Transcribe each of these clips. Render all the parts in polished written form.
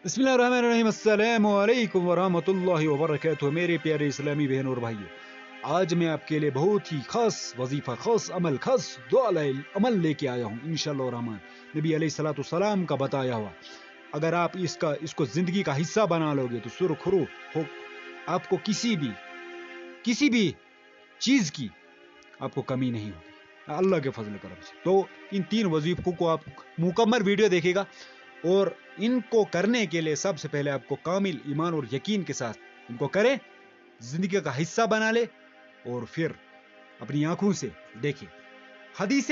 बिस्मिल्लाहिर्रहमानिर्रहीम अस्सलामु अलैकुम वरहमतुल्लाहि वबरकातुहू। मेरे प्यारे इस्लामी बहन और भाइयों, आज मैं आपके लिए बहुत ही खास वजीफा, खास अमल, खास दुआ अमल लेके आया हूँ इंशाअल्लाह रहमान। नबी अलैहिस्सलाम का बताया हुआ, अगर आप इसको जिंदगी का हिस्सा बना लोगे तो सुरखरू हो, आपको किसी भी चीज की आपको कमी नहीं होगी अल्लाह के फजल करम से। तो इन 3 वजीफों को आप मुकम्मल वीडियो देखेगा और इनको करने के लिए सबसे पहले आपको कामिल ईमान और यकीन के साथ इनको करें, जिंदगी का हिस्सा बना ले और फिर अपनी आंखों से देखें। हदीस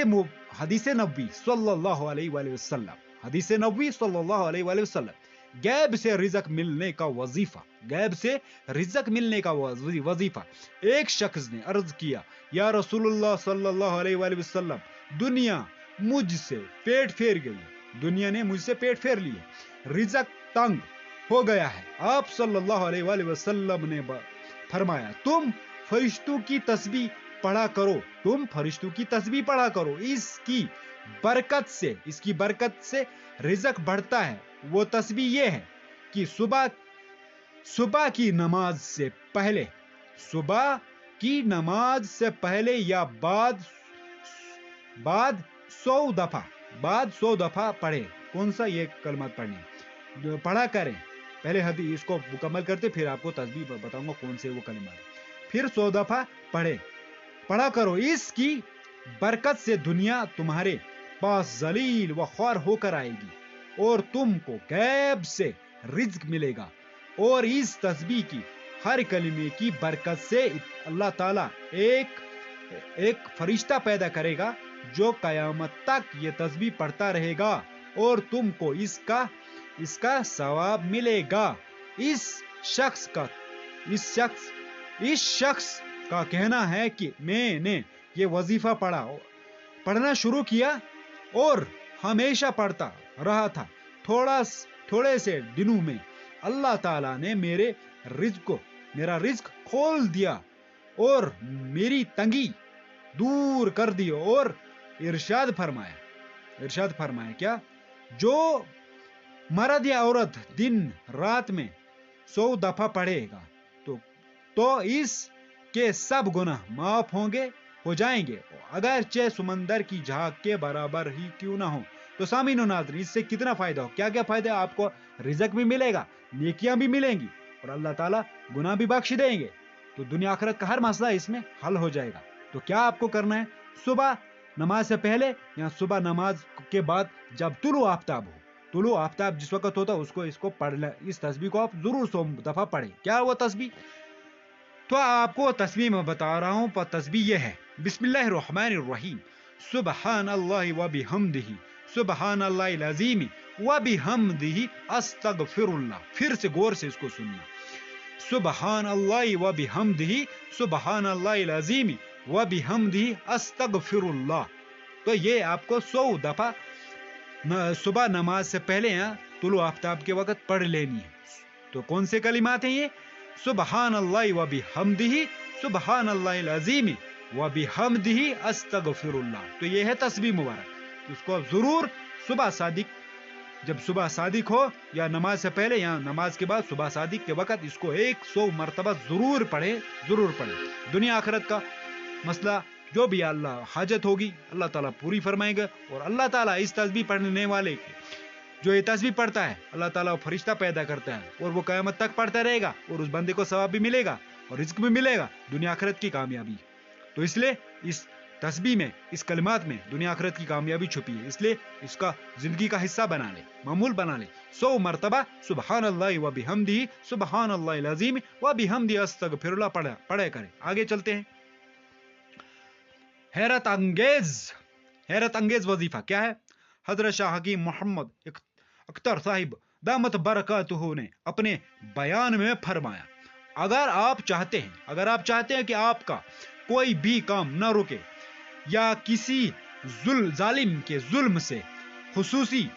नबी सल्लल्लाहु अलैहि वसल्लम, हदीस नबी सल्लल्लाहु अलैहि वसल्लम, गैब से रिज़्क मिलने का वजीफा, गैब से रिज़्क मिलने का वजीफा। एक शख्स ने अर्ज किया, या रसूलुल्लाह सल्लल्लाहु अलैहि वसल्लम, दुनिया मुझसे पेट फेर गई, दुनिया ने मुझसे पेट फेर लिया, रिज़्क तंग हो गया है। आप सल्लल्लाहु अलैहि वसल्लम ने फरमाया, तुम फरिश्तों की तस्बीह पढ़ा करो, तुम फरिश्तों की तस्बीह पढ़ा करो, इसकी बरकत से रिज़्क बढ़ता है। वो तस्बीह ये है कि सुबह की नमाज से पहले या बाद 100 दफा पढ़े। कौन सा ये कलमात पढ़ा करें। पहले हदीस इसको मुकम्मल करते, फिर आपको तस्बीह बताऊंगा कौन से वो कलमात। फिर 100 दफा पढ़ा करो, इसकी बरकत से दुनिया तुम्हारे पास जलील व ख्वार होकर आएगी और तुमको गैब से रिज़्क मिलेगा। और इस तस्बीह की हर कलमे की बरकत से अल्लाह ताला एक फरिश्ता पैदा करेगा जो कयामत तक ये तस्बीह पढ़ता रहेगा और तुमको इसका सवाब मिलेगा। इस शख्स का कहना है कि मैंने ये वजीफा पढ़ना शुरू किया और हमेशा पढ़ता रहा था। थोड़े से दिनों में अल्लाह ताला ने मेरा रिज़्क खोल दिया और मेरी तंगी दूर कर दी। और इरशाद फरमाया क्या, जो मर्द या औरत दिन रात में 100 दफा पढ़ेगा तो इसके सब गुनाह माफ हो जाएंगे, अगरचे समंदर की झाग के बराबर ही क्यों ना हो। तो सामीन और नाज़रीन, इससे कितना फायदा हो, क्या क्या फायदा, आपको रिज़्क भी मिलेगा, नेकियां भी मिलेंगी और अल्लाह ताला गुनाह भी बख्श देंगे। तो दुनिया आखिरत का हर मसला इसमें हल हो जाएगा। तो क्या आपको करना है, सुबह नमाज से पहले या सुबह नमाज के बाद जब तुलु आफ्ताब जिस वक्त होता है इसको पढ़ ले, इस तस्बीह को आप जरूर 100 दफा पढ़े। क्या वो तस्बीह, तो आपको तस्बीह में बता रहा हूं। पर तस्बीह ये है, बिस्मिल्लाहिर्रहमानिर्रहीम, सुबहानल्लाहि व बिहम्दिही, सुबहानल्लाहिल अज़ीम व बिहम्दिही, अस्तगफिरुल्लाह। फिर से गौर से इसको सुनना, सुबहानल्लाहि व बिहम्दिही, सुबहानल्लाहिल अज़ीम व बिहम्दिही, अस्तगफिरुल्लाह। तो ये आपको 100 दफा सुबह नमाज से पहले या तुलु आफ्ताब के वक्त पढ़ लेनी है। तो कौन से कलिमात हैं ये, सुबहानल्लाहि व बिहम्दिही, सुबहानल्लाहिल अज़ीम व बिहम्दिही, अस्तगफिरुल्लाह। तो ये है तस्बीह मुबारक। उसको जरूर जब सुबह सादिक हो या नमाज से पहले या नमाज के बाद, सुबह सादिक के वक्त इसको 100 मरतबा जरूर पढ़े। दुनिया आखिरत का मसला जो भी अल्लाह हाजत होगी अल्लाह ताला पूरी फरमाएगा। और अल्लाह ताला इस तस्बीह पढ़ने वाले जो ये तस्बीह पढ़ता है, अल्लाह ताला फरिश्ता पैदा करता है और वो क़यामत तक पढ़ता रहेगा और उस बंदे को सवाब भी मिलेगा और रिज़्क भी मिलेगा, दुनिया आखिरत की कामयाबी। तो इसलिए इस तस्बीह में, इस कलिमात में दुनिया आखिरत की कामयाबी छुपी है। इसलिए इसका जिंदगी का हिस्सा बना ले, मामूल बना ले। 100 मरतबा सुबहानल्लाहि व बिहम्दिही, सुबहानल्लाहिल अज़ीम व बिहम्दिही, अस्तगफिरुल्लाह पढ़े करें। आगे चलते हैं। हैरत अंगेज वजीफा क्या है। हजरत शाह हकीम मोहम्मद अख्तर साहिब दामत बरकातुहू ने अपने बयान में फरमाया, अगर आप चाहते हैं कि आपका कोई भी काम न रुके या किसी जालिम के जुल्म से खुसूसी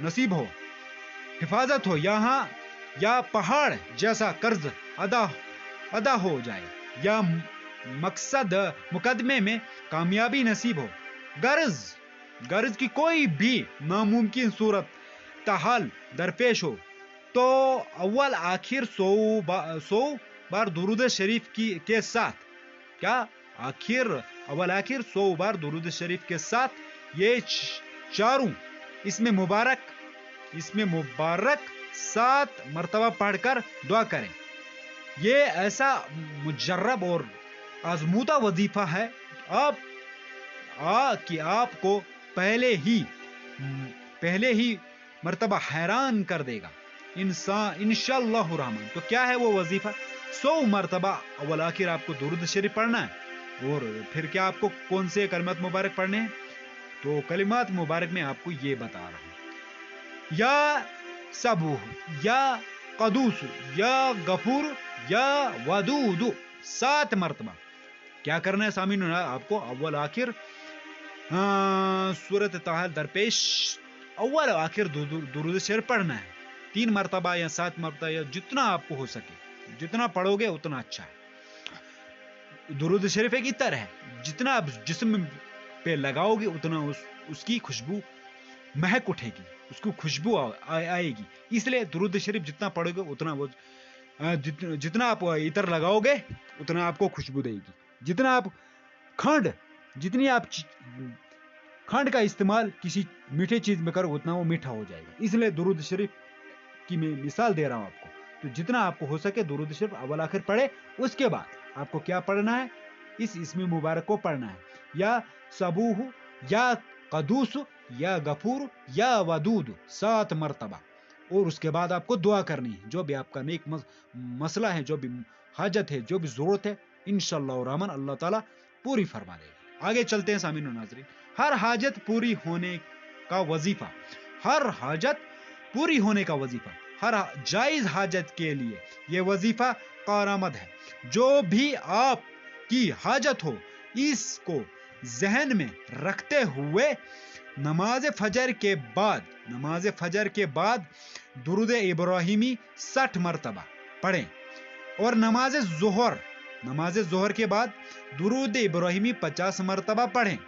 नसीब हो, हिफाजत हो, या पहाड़ जैसा कर्ज अदा हो जाए, या मुकदमे में कामयाबी नसीब हो, गर्ज की कोई भी नामुमकिन सूरत ताहाल दरपेश हो, तो अव्वल आखिर 100 बार दुरूद शरीफ के साथ, क्या आखिर अव्वल आखिर 100 बार दुरूद शरीफ के साथ ये चारों इसमें मुबारक 7 मर्तबा पढ़कर दुआ करें। ये ऐसा मुजर्रब और आजमूदा वजीफा है कि आपको पहले ही मर्तबा हैरान कर देगा इंशाअल्लाह रहमान। तो क्या है वो वजीफा? 100 मर्तबा अव्वल आखिर आपको दुरूद शरीफ पढ़ना है, और फिर क्या आपको कौन से कलिमात मुबारक पढ़ने हैं? तो कलिमात मुबारक में आपको ये बता रहा हूं, या सबूह, या कदूस, या गफूर, या वदूद 7 मर्तबा। क्या करना है सामीन? आपको अव्वल आखिर सूरत ताहा दरपेश अव्वल आखिर दुरूद शरीफ पढ़ना है 3 मर्तबा या 7 मर्तबा, या जितना आपको हो सके, जितना पढ़ोगे उतना अच्छा है। दुरूद शरीफ एक इतर है, जितना आप जिस्म पे लगाओगे उतना उसकी खुशबू महक उठेगी, उसको खुशबू आएगी। इसलिए दुरूद शरीफ जितना पढ़ोगे उतना वो जितना आप इतर लगाओगे उतना आपको खुशबू देगी। जितना आप जितनी आप खंड का इस्तेमाल किसी मीठे चीज में करो उतना वो मीठा हो जाएगा। इसलिए दुरूद शरीफ की मैं मिसाल दे रहा हूं आपको। तो जितना आपको हो सके दुरूद शरीफ अव्वल आखिर पढ़े। उसके बाद आपको क्या पढ़ना है? इस इसमें मुबारक को पढ़ना है, या सबूह, या कदूस, या गफूर, या वदूद 7 मर्तबा। और उसके बाद आपको दुआ करनी है, जो भी आपका नेक मसला है, जो भी हाजत है, जो भी जरूरत है, इंशाअल्लाह रहमान अल्लाह ताला पूरी फरमा देगा। आगे चलते हैं सामीन और नाज़रीन। हर हाजत पूरी होने का वजीफा, हर हाजत पूरी होने का वजीफा, हर जायज हाजत के लिए यह वजीफा कारआमद है। जो भी आपकी हाजत हो इसको जहन में रखते हुए नमाज फजर के बाद दुरूद इब्राहिमी 60 मर्तबा पढ़ें, और नमाज जोहर के बाद दुरूद इब्राहिमी 50 मर्तबा पढ़ें।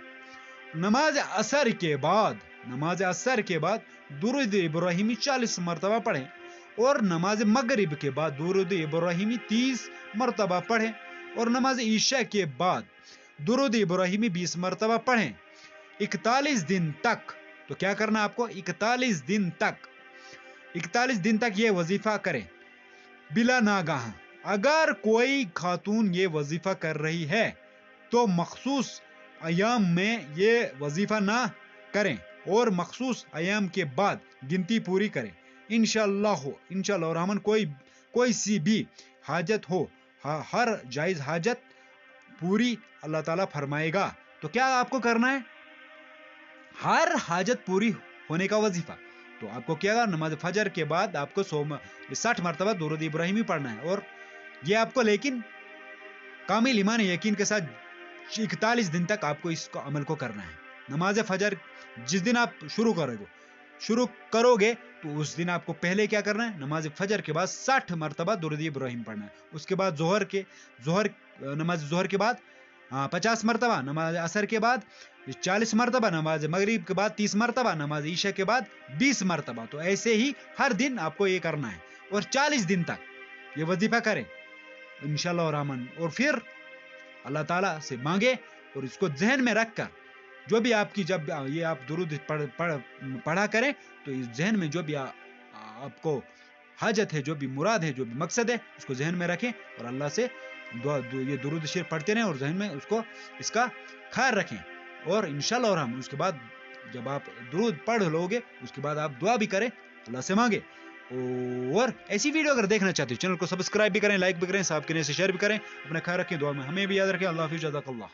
नमाज असर के बाद दुरूद इब्राहिमी 40 मर्तबा पढ़ें, और नमाज मगरिब के बाद दुरूद इब्राहिमी 30 मर्तबा पढ़ें, और नमाज ईशा के बाद दुरूद इब्राहिमी 20 मर्तबा पढ़ें 41 दिन तक। तो क्या करना आपको? 41 दिन तक ये वजीफा करें बिला नागाह। अगर कोई खातून ये वजीफा कर रही है तो मखसूस अयाम में ये वजीफा ना करें, और मखसूस अयाम के बाद गिनती पूरी करें। इंशाअल्लाह रहमान कोई सी भी हाजत हो, हर जायज हाजत पूरी अल्लाह ताला फरमाएगा। तो क्या आपको करना है? हर हाजत पूरी होने का वजीफा। तो आपको क्या करना? नमाज फजर के बाद आपको 60 मर्तबा दुरूद इब्राहिमी पढ़ना है, और ये आपको लेकिन कामिल ईमान यकीन के साथ 41 दिन तक आपको इसको अमल को करना है। नमाज फजर जिस दिन आप शुरू करोगे तो उस दिन आपको पहले क्या करना है? नमाज फजर के बाद 60 मर्तबा दुरूद इब्राहिम पढ़ना है। उसके बाद नमाज जोहर के बाद 50 मर्तबा, नमाज असर के बाद 40 मर्तबा, नमाज मगरिब के बाद 30 मर्तबा, नमाज ईशा के बाद 20 मर्तबा। तो ऐसे ही हर दिन आपको ये करना है, और 40 दिन तक ये वजीफा करें इंशाअल्लाह रहमान। और फिर अल्लाह ताला से मांगे, और इसको जहन में रखकर जो भी आपकी जब ये आप दुरूद पढ़ा करें तो इस जहन में जो भी आपको हाजत है, जो भी मुराद है, जो भी मकसद है, उसको जहन में रखें, और अल्लाह से ये दुरूद शरीफ पढ़ते रहें, और जहन में इसका ख्याल रखें। और इंशाअल्लाह रहमान उसके बाद जब आप दुरूद पढ़ लोगे उसके बाद आप दुआ भी करें, अल्लाह से मांगे। और ऐसी वीडियो अगर देखना चाहते हो चैनल को सब्सक्राइब भी करें, लाइक भी करें, साहब के से शेयर भी करें। अपना ख्याल रखें, दुआ में हमें भी याद रखें। अल्लाह हाफिज़, जज़ाकल्लाह।